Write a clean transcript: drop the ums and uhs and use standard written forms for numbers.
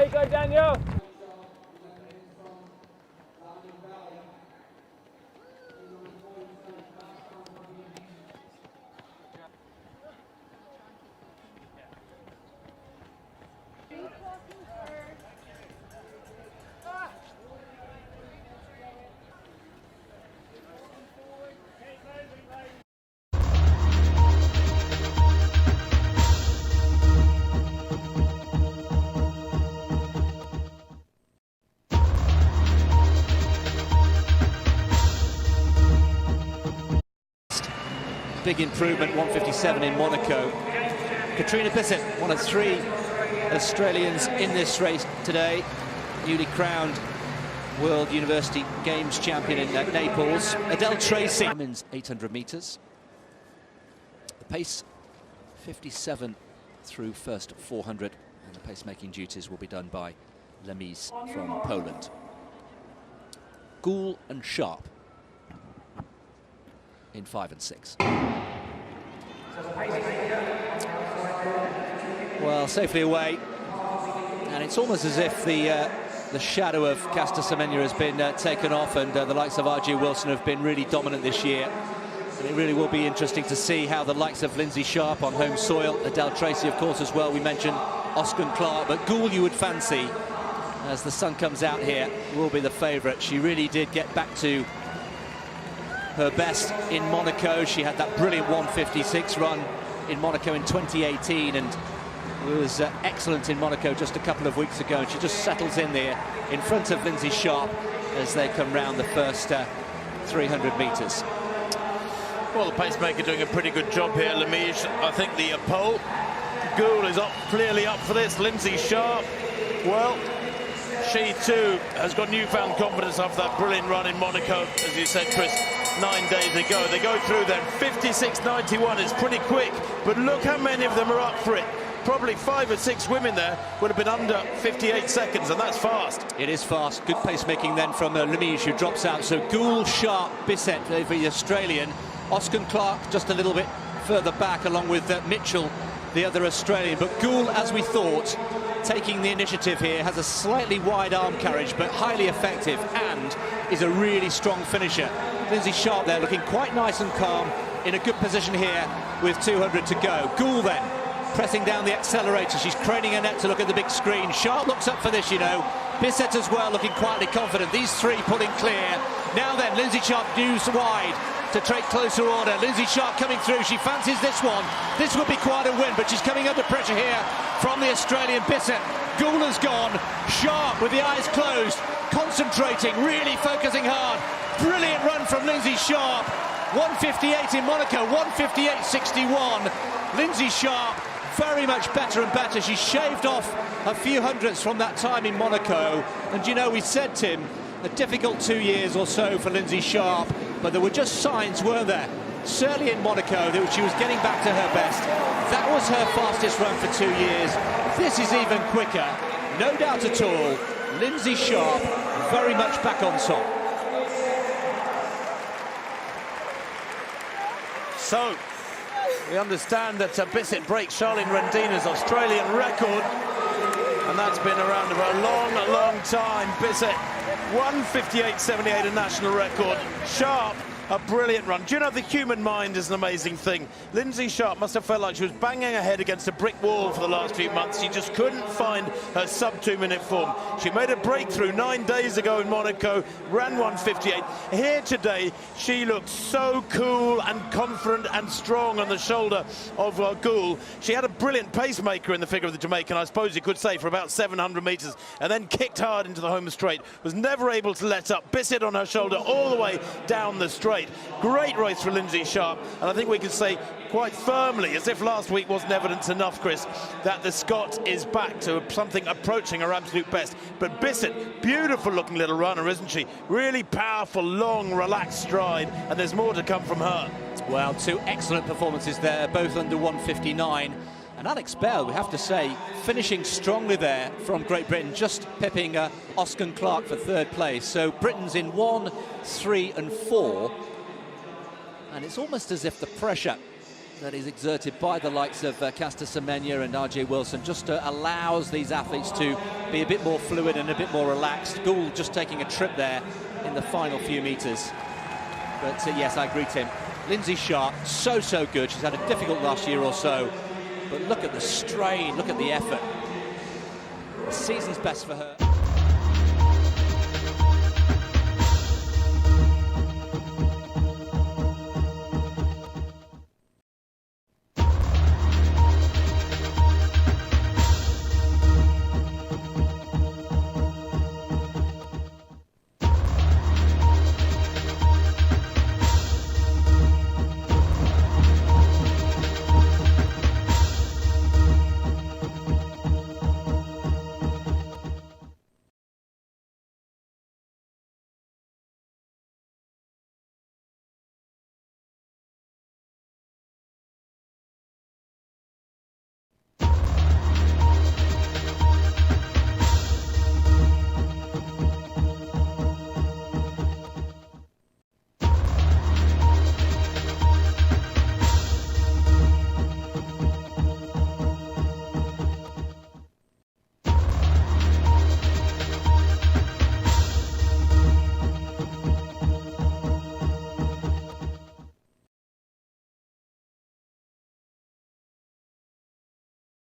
you go, Daniel. Big improvement, 157 in Monaco. Katrina Bissett, one of 3 Australians in this race today, newly crowned World University Games champion in Naples. Adele Tracy, women's 800 metres. The pace, 57 through first 400, and the pacemaking duties will be done by Lemise from Poland. Gould and Sharp in 5 and 6. Well, safely away, and it's almost as if the shadow of Caster Semenya has been taken off, and the likes of R.G. Wilson have been really dominant this year. And it really will be interesting to see how the likes of Lindsay Sharp on home soil, Adele Tracy, of course, as well. We mentioned Oscar Clark, but Gould, you would fancy, as the sun comes out here, will be the favourite. She really did get back to her best in Monaco. She had that brilliant 1:56 run in Monaco in 2018 and was excellent in Monaco just a couple of weeks ago, and she just settles in there in front of Lindsay Sharp as they come round the first 300 metres. Well, the pacemaker doing a pretty good job here, Lemise. I think the pole, Gould is clearly up for this. Lindsay Sharp, well, she too has got newfound confidence after that brilliant run in Monaco, as you said, Chris, 9 days ago. They go through then, 56.91 is pretty quick, but look how many of them are up for it. Probably 5 or 6 women there would have been under 58 seconds, and that's fast. It is fast. Good pacemaking then from Lemise, who drops out. So Gould, Sharp, Bissett for the Australian. Oscar Clark just a little bit further back, along with Mitchell, the other Australian. But Gould, as we thought, taking the initiative here, has a slightly wide arm carriage, but highly effective, and is a really strong finisher. Lindsay Sharp there looking quite nice and calm, in a good position here with 200 to go. Gould then pressing down the accelerator. She's craning her neck to look at the big screen. Sharp looks up for this, you know. Bissett as well, looking quietly confident. These 3 pulling clear. Now then, Lindsay Sharp moves wide to take closer order. Lindsay Sharp coming through. She fancies this one. This would be quite a win, but she's coming under pressure here from the Australian Bissett. Gould has gone. Sharp with the eyes closed, concentrating, really focusing hard. Brilliant run from Lindsay Sharp. 1:58 in Monaco, 1:58.61. Lindsay Sharp very much better and better. She shaved off a few hundredths from that time in Monaco. And you know, we said, Tim, a difficult 2 years or so for Lindsay Sharp, but there were just signs, weren't there? Certainly in Monaco, that she was getting back to her best. That was her fastest run for 2 years. This is even quicker, no doubt at all. Lindsay Sharp very much back on top. So, we understand that Bissett breaks Charlene Rendina's Australian record, and that's been around for a long, long time. Bissett, 1:58.78, a national record. Sharp, a brilliant run. Do you know, the human mind is an amazing thing? Lindsay Sharp must have felt like she was banging her head against a brick wall for the last few months. She just couldn't find her sub-2-minute form. She made a breakthrough 9 days ago in Monaco, ran 1:58. Here today, she looks so cool and confident and strong on the shoulder of Gould. She had a brilliant pacemaker in the figure of the Jamaican, I suppose you could say, for about 700 metres, and then kicked hard into the home straight. Was never able to let up. Bissett on her shoulder all the way down the straight. Great race for Lindsay Sharp, and I think we can say quite firmly, as if last week wasn't evidence enough, Chris, that the Scot is back to something approaching her absolute best. But Bissett, beautiful looking little runner, isn't she? Really powerful, long, relaxed stride, and there's more to come from her. Well, 2 excellent performances there, both under 1:59. And Alex Bell, we have to say, finishing strongly there from Great Britain, just pipping Oscar Clark for 3rd place. So Britain's in 1, 3 and 4. And it's almost as if the pressure that is exerted by the likes of Caster Semenya and RJ Wilson just allows these athletes to be a bit more fluid and a bit more relaxed. Gould just taking a trip there in the final few metres. But yes, I agree, Tim. Lindsay Sharp, so good. She's had a difficult last year or so. But look at the strain, look at the effort. The season's best for her.